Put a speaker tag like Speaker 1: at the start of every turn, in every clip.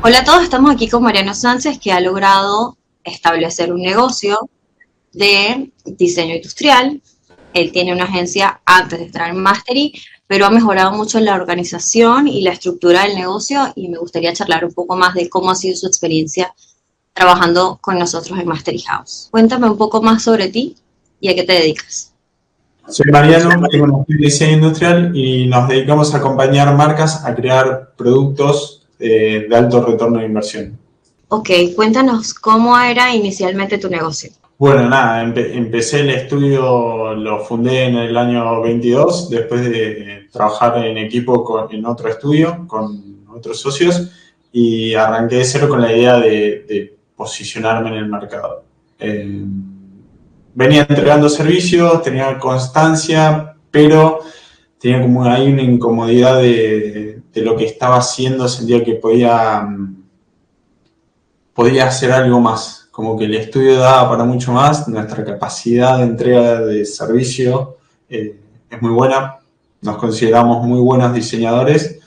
Speaker 1: Hola a todos, estamos aquí con Mariano Sánchez, que ha logrado establecer un negocio de diseño industrial. Él tiene una agencia antes de entrar en Mastery, pero ha mejorado mucho la organización y la estructura del negocio y me gustaría charlar un poco más de cómo ha sido su experiencia trabajando con nosotros en Mastery House. Cuéntame un poco más sobre ti y a qué te dedicas.
Speaker 2: Soy Mariano, tengo una agencia de diseño industrial y nos dedicamos a acompañar marcas a crear productos de alto retorno de inversión.
Speaker 1: Ok, cuéntanos cómo era inicialmente tu negocio.
Speaker 2: Bueno, nada, empecé el estudio, lo fundé en el año 22, después de trabajar en equipo en otro estudio con otros socios, y arranqué de cero con la idea de posicionarme en el mercado. Venía entregando servicios, tenía constancia, pero tenía como ahí una incomodidad de lo que estaba haciendo, sentía que podía hacer algo más, como que el estudio daba para mucho más, nuestra capacidad de entrega de servicio es muy buena, nos consideramos muy buenos diseñadores,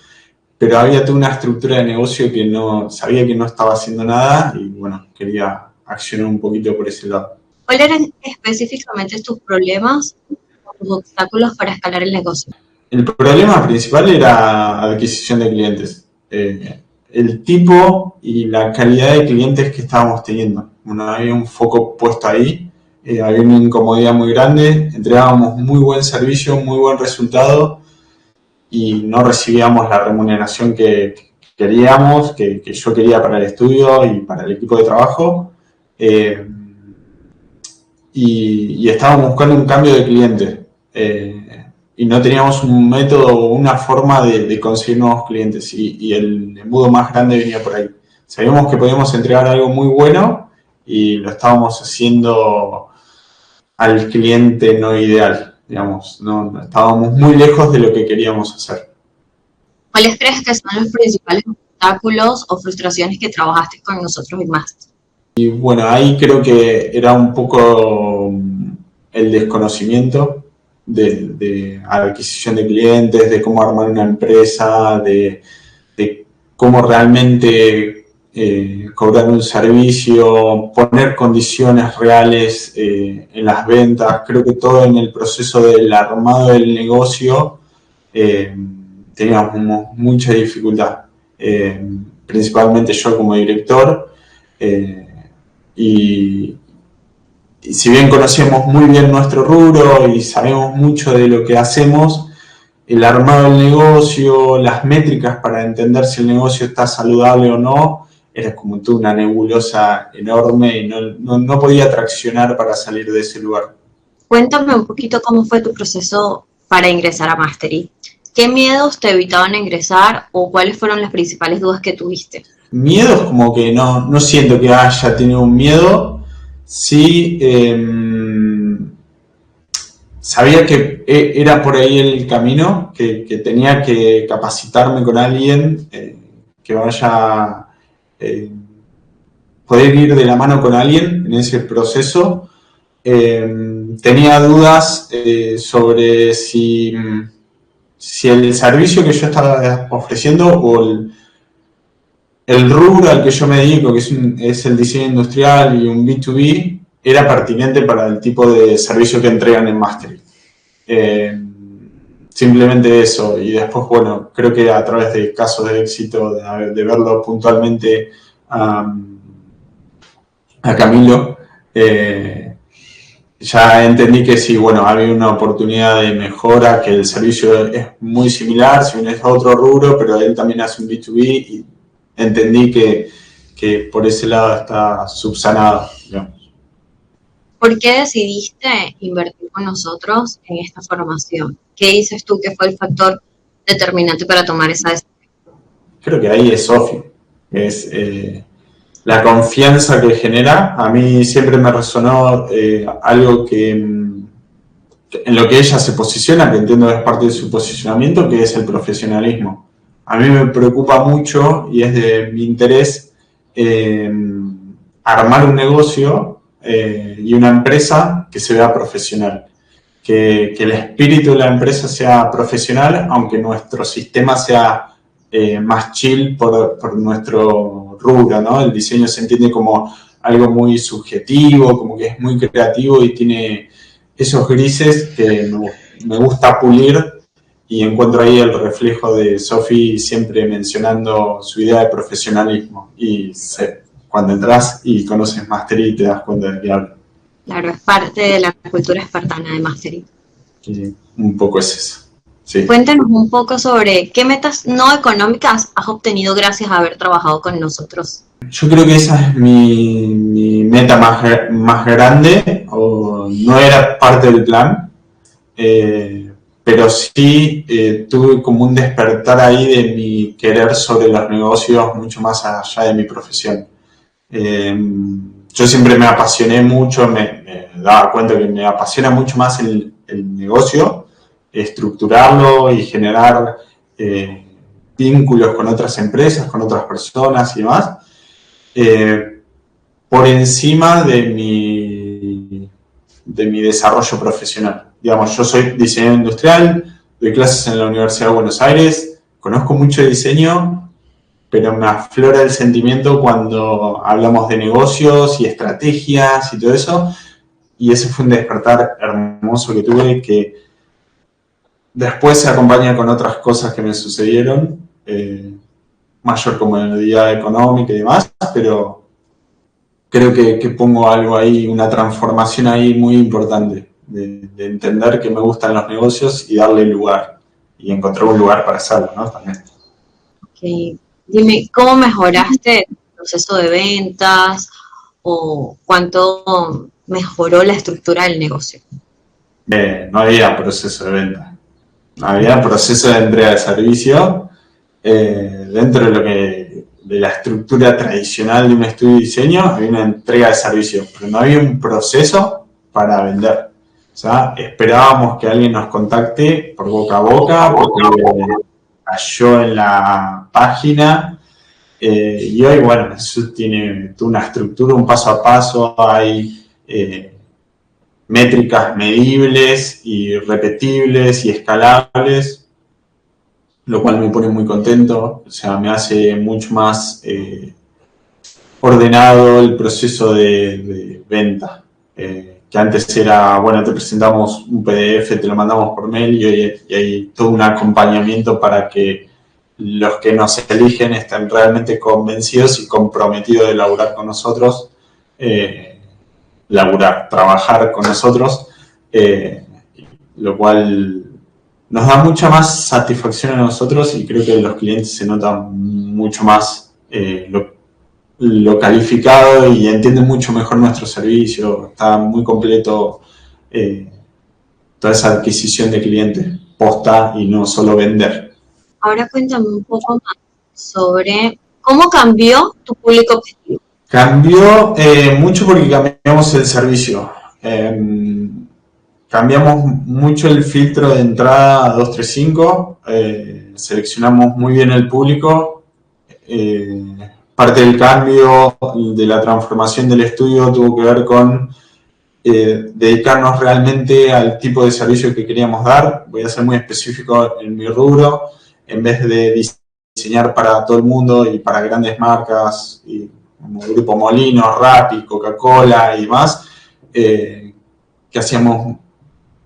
Speaker 2: pero había toda una estructura de negocio que sabía que no estaba haciendo nada y bueno, quería accionar un poquito por ese lado.
Speaker 1: ¿Cuáles eran específicamente tus problemas o tus obstáculos para escalar el negocio?
Speaker 2: El problema principal era adquisición de clientes. El tipo y la calidad de clientes que estábamos teniendo. Bueno, había un foco puesto ahí, había una incomodidad muy grande, entregábamos muy buen servicio, muy buen resultado y no recibíamos la remuneración que queríamos, que yo quería para el estudio y para el equipo de trabajo. Y estábamos buscando un cambio de cliente. Y no teníamos un método o una forma de conseguir nuevos clientes y el embudo más grande venía por ahí. Sabíamos que podíamos entregar algo muy bueno y lo estábamos haciendo al cliente no ideal, digamos, no estábamos muy lejos de lo que queríamos hacer.
Speaker 1: ¿Cuáles crees que son los principales obstáculos o frustraciones que trabajaste con nosotros y más?
Speaker 2: Y bueno, ahí creo que era un poco el desconocimiento de adquisición de clientes, de cómo armar una empresa, de cómo realmente cobrar un servicio, poner condiciones reales en las ventas. Creo que todo en el proceso del armado del negocio teníamos mucha dificultad, principalmente yo como director. Y si bien conocemos muy bien nuestro rubro y sabemos mucho de lo que hacemos, el armado del negocio, las métricas para entender si el negocio está saludable o no, era como toda una nebulosa enorme y no podía traccionar para salir de ese lugar.
Speaker 1: Cuéntame un poquito cómo fue tu proceso para ingresar a Mastery. ¿Qué miedos te evitaban ingresar o cuáles fueron las principales dudas que tuviste?
Speaker 2: Miedos como que no siento que haya tenido un miedo. Sí, sabía que era por ahí el camino, que tenía que capacitarme con alguien que vaya, poder ir de la mano con alguien en ese proceso. Tenía dudas sobre si el servicio que yo estaba ofreciendo o el rubro al que yo me dedico, que es el diseño industrial y un B2B, era pertinente para el tipo de servicio que entregan en Mastery. Simplemente eso. Y después, bueno, creo que a través de casos de éxito, de verlo puntualmente a Camilo, ya entendí que sí, bueno, había una oportunidad de mejora, que el servicio es muy similar, si bien es otro rubro, pero él también hace un B2B y entendí que por ese lado está subsanado, digamos.
Speaker 1: ¿Por qué decidiste invertir con nosotros en esta formación? ¿Qué dices tú que fue el factor determinante para tomar esa decisión?
Speaker 2: Creo que ahí es Sofi, es la confianza que genera. A mí siempre me resonó algo que en lo que ella se posiciona, que entiendo que es parte de su posicionamiento, que es el profesionalismo. A mí me preocupa mucho y es de mi interés armar un negocio y una empresa que se vea profesional. Que el espíritu de la empresa sea profesional, aunque nuestro sistema sea más chill por nuestro rubro, ¿no? El diseño se entiende como algo muy subjetivo, como que es muy creativo y tiene esos grises que me gusta pulir, y encuentro ahí el reflejo de Sofi siempre mencionando su idea de profesionalismo. Y cuando entras y conoces Mastery te das cuenta de que hablo.
Speaker 1: Claro, es parte de la cultura espartana de Mastery.
Speaker 2: Y un poco es eso. Sí.
Speaker 1: Cuéntanos un poco sobre qué metas no económicas has obtenido gracias a haber trabajado con nosotros.
Speaker 2: Yo creo que esa es mi meta más grande, o no era parte del plan, pero sí tuve como un despertar ahí de mi querer sobre los negocios mucho más allá de mi profesión. Yo siempre me apasioné mucho, me daba cuenta que me apasiona mucho más el negocio, estructurarlo y generar vínculos con otras empresas, con otras personas y demás, por encima de mi desarrollo profesional. Digamos, yo soy diseñador industrial, doy clases en la Universidad de Buenos Aires, conozco mucho de diseño, pero me aflora el sentimiento cuando hablamos de negocios y estrategias y todo eso, y ese fue un despertar hermoso que tuve, que después se acompaña con otras cosas que me sucedieron, mayor comodidad económica y demás, pero creo que pongo algo ahí, una transformación ahí muy importante, de entender que me gustan los negocios y darle lugar, y encontrar un lugar para hacerlo, ¿no? También.
Speaker 1: Okay. Dime, ¿cómo mejoraste el proceso de ventas o cuánto mejoró la estructura del negocio?
Speaker 2: No había proceso de venta, no había proceso de entrega de servicio. Dentro de la estructura tradicional de un estudio de diseño había una entrega de servicio, pero no había un proceso para vender. O sea, esperábamos que alguien nos contacte por boca a boca, porque cayó en la página, y hoy, bueno, eso tiene una estructura, un paso a paso, hay métricas medibles y repetibles y escalables, lo cual me pone muy contento. O sea, me hace mucho más ordenado el proceso de venta. Que antes era, bueno, te presentamos un PDF, te lo mandamos por mail, y hay todo un acompañamiento para que los que nos eligen estén realmente convencidos y comprometidos de laburar con nosotros, trabajar con nosotros, lo cual nos da mucha más satisfacción a nosotros, y creo que los clientes se notan mucho más lo calificado y entienden mucho mejor nuestro servicio. Está muy completo toda esa adquisición de clientes posta y no solo vender.
Speaker 1: Ahora cuéntame un poco más sobre cómo cambió tu público objetivo.
Speaker 2: Cambió mucho porque cambiamos el servicio. Cambiamos mucho el filtro de entrada a 235, seleccionamos muy bien el público. Parte del cambio de la transformación del estudio tuvo que ver con dedicarnos realmente al tipo de servicio que queríamos dar. Voy a ser muy específico en mi rubro. En vez de diseñar para todo el mundo y para grandes marcas como Grupo Molino, Rappi, Coca-Cola y demás, que hacíamos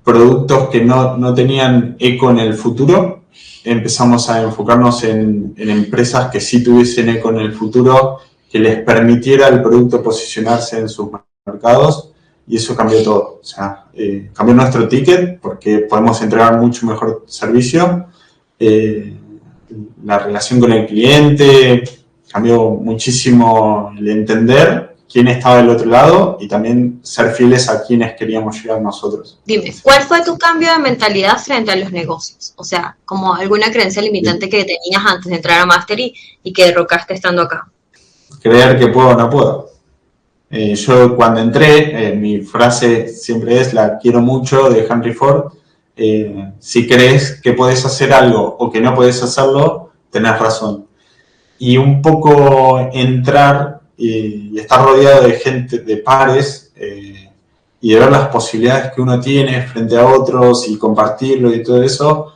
Speaker 2: productos que no tenían eco en el futuro, empezamos a enfocarnos en empresas que sí tuviesen eco en el futuro, que les permitiera al producto posicionarse en sus mercados, y eso cambió todo. O sea, cambió nuestro ticket porque podemos entregar mucho mejor servicio, la relación con el cliente, cambió muchísimo el entender quién estaba del otro lado y también ser fieles a quienes queríamos llegar nosotros.
Speaker 1: Dime, ¿cuál fue tu cambio de mentalidad frente a los negocios? O sea, como alguna creencia limitante que tenías antes de entrar a Mastery y que derrocaste estando acá.
Speaker 2: Creer que puedo o no puedo. Yo cuando entré, mi frase siempre es la quiero mucho de Henry Ford. Si crees que puedes hacer algo o que no puedes hacerlo, tenés razón. Y un poco entrar y estar rodeado de gente, de pares, y de ver las posibilidades que uno tiene frente a otros y compartirlo y todo eso,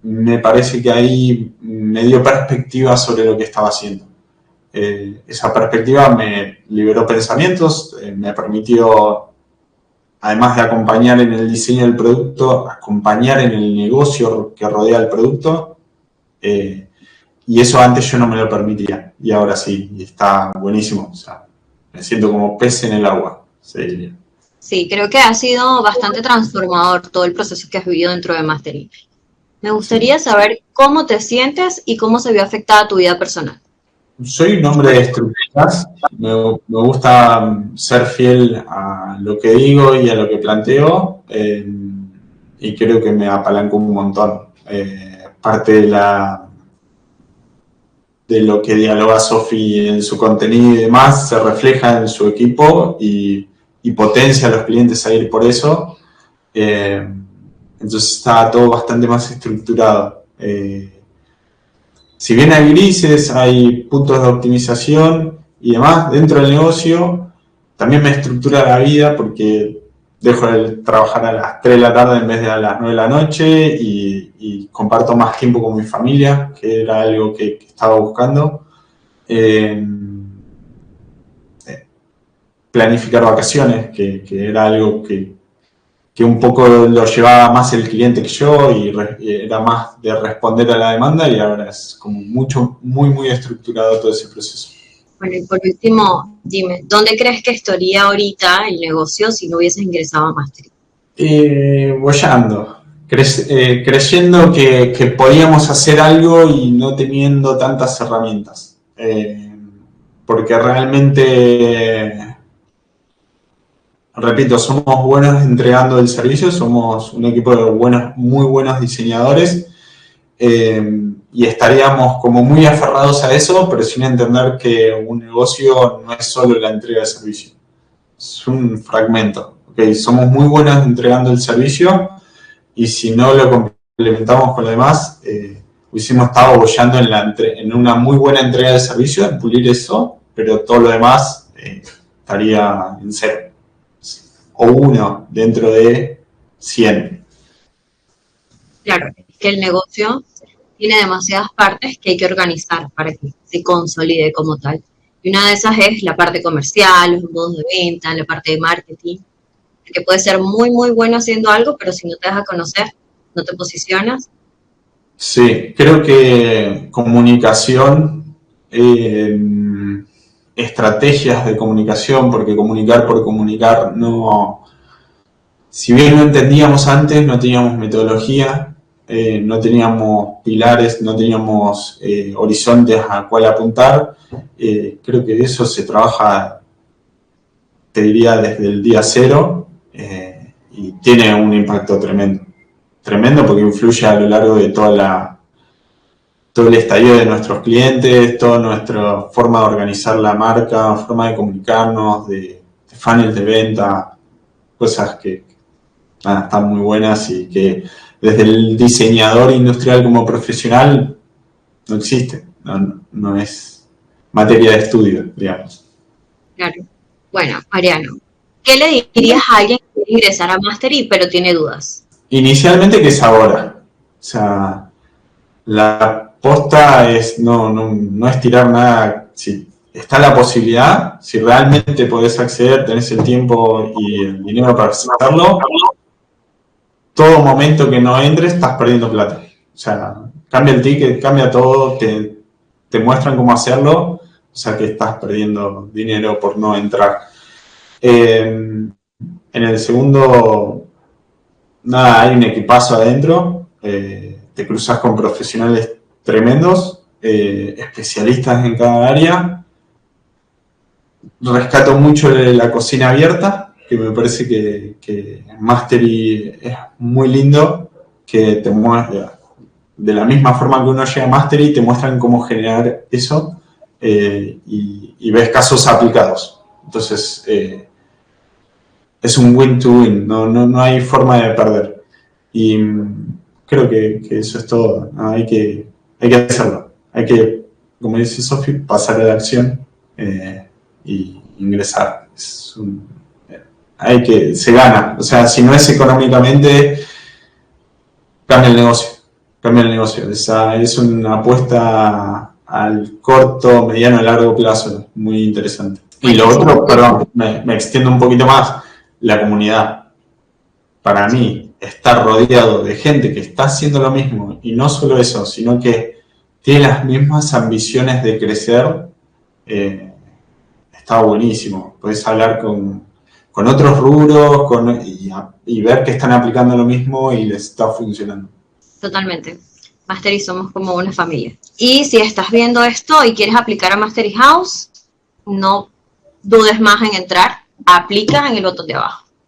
Speaker 2: me parece que ahí me dio perspectiva sobre lo que estaba haciendo. Esa perspectiva me liberó pensamientos, me permitió, además de acompañar en el diseño del producto, acompañar en el negocio que rodea el producto, y eso antes yo no me lo permitía, y ahora sí, y está buenísimo, o sea, me siento como pez en el agua, se diría.
Speaker 1: Sí, creo que ha sido bastante transformador todo el proceso que has vivido dentro de Mastery. Me
Speaker 2: Sí.
Speaker 1: gustaría saber cómo te sientes y cómo se vio afectada tu vida personal.
Speaker 2: Soy un hombre de estructuras, me gusta ser fiel a lo que digo y a lo que planteo, y creo que me apalanco un montón. Parte de lo que dialoga Sofi en su contenido y demás se refleja en su equipo y potencia a los clientes a ir por eso. Eh, entonces está todo bastante más estructurado. Si bien hay grises, hay puntos de optimización y demás dentro del negocio, también me estructura la vida porque dejo de trabajar a las 3 de la tarde en vez de a las 9 de la noche y comparto más tiempo con mi familia, que era algo que estaba buscando. Eh, Planificar vacaciones, que era algo que un poco lo llevaba más el cliente que yo y era más de responder a la demanda y ahora es como mucho, muy estructurado todo ese proceso.
Speaker 1: Bueno, y por último, dime, ¿dónde crees que estaría ahorita el negocio si no hubieses ingresado a Mastery?
Speaker 2: Boyando, creyendo que podíamos hacer algo y no teniendo tantas herramientas. Porque realmente, repito, somos buenos entregando el servicio, somos un equipo de muy buenos diseñadores, y estaríamos como muy aferrados a eso, pero sin entender que un negocio no es solo la entrega de servicio, es un fragmento. Okay, somos muy buenos entregando el servicio y si no lo complementamos con lo demás, hubiésemos estado bollando en una muy buena entrega de servicio, en pulir eso, pero todo lo demás estaría en cero. O uno dentro de 100.
Speaker 1: Claro, es que el negocio tiene demasiadas partes que hay que organizar para que se consolide como tal. Y una de esas es la parte comercial, los modos de venta, la parte de marketing, que puede ser muy bueno haciendo algo, pero si no te das a conocer, no te posicionas.
Speaker 2: Sí, creo que comunicación, estrategias de comunicación, porque comunicar por comunicar no, si bien no entendíamos antes, no teníamos metodología, no teníamos pilares, no teníamos horizontes a cuál apuntar. Creo que eso se trabaja, te diría, desde el día cero, y tiene un impacto tremendo. Tremendo porque influye a lo largo de todo el estadio de nuestros clientes, toda nuestra forma de organizar la marca, forma de comunicarnos, de funnels de venta, cosas que están muy buenas y que desde el diseñador industrial como profesional no existe, no es materia de estudio, digamos.
Speaker 1: Claro. Bueno, Mariano, ¿qué le dirías a alguien que quiere ingresar a Mastery pero tiene dudas?
Speaker 2: Inicialmente que es ahora, o sea, la posta es no es tirar nada, si está la posibilidad, si realmente podés acceder, tenés el tiempo y el dinero para hacerlo, todo momento que no entres estás perdiendo plata. O sea, cambia el ticket, cambia todo, te muestran cómo hacerlo, o sea que estás perdiendo dinero por no entrar. En el segundo, nada, hay un equipazo adentro, te cruzas con profesionales tremendos, especialistas en cada área. Rescato mucho la cocina abierta, que me parece que Mastery es muy lindo, que te muestra, de la misma forma que uno llega a Mastery, te muestran cómo generar eso, y ves casos aplicados. Entonces, es un win to win, no hay forma de perder. Y creo que eso es todo. ¿No? Hay que hacerlo. Hay que, como dice Sofi, pasar a la acción, y ingresar. Se gana. O sea, si no es económicamente, cambia el negocio. cambia el negocio. Esa es una apuesta al corto, mediano y largo plazo, muy interesante. Y lo otro, perdón, me extiendo un poquito más, la comunidad. Para mí, estar rodeado de gente que está haciendo lo mismo, y no solo eso, sino que tiene las mismas ambiciones de crecer, está buenísimo. Podés hablar con otros rubros y ver que están aplicando lo mismo y les está funcionando.
Speaker 1: Totalmente. Mastery somos como una familia. Y si estás viendo esto y quieres aplicar a Mastery House, no dudes más en entrar. Aplica en el botón de abajo.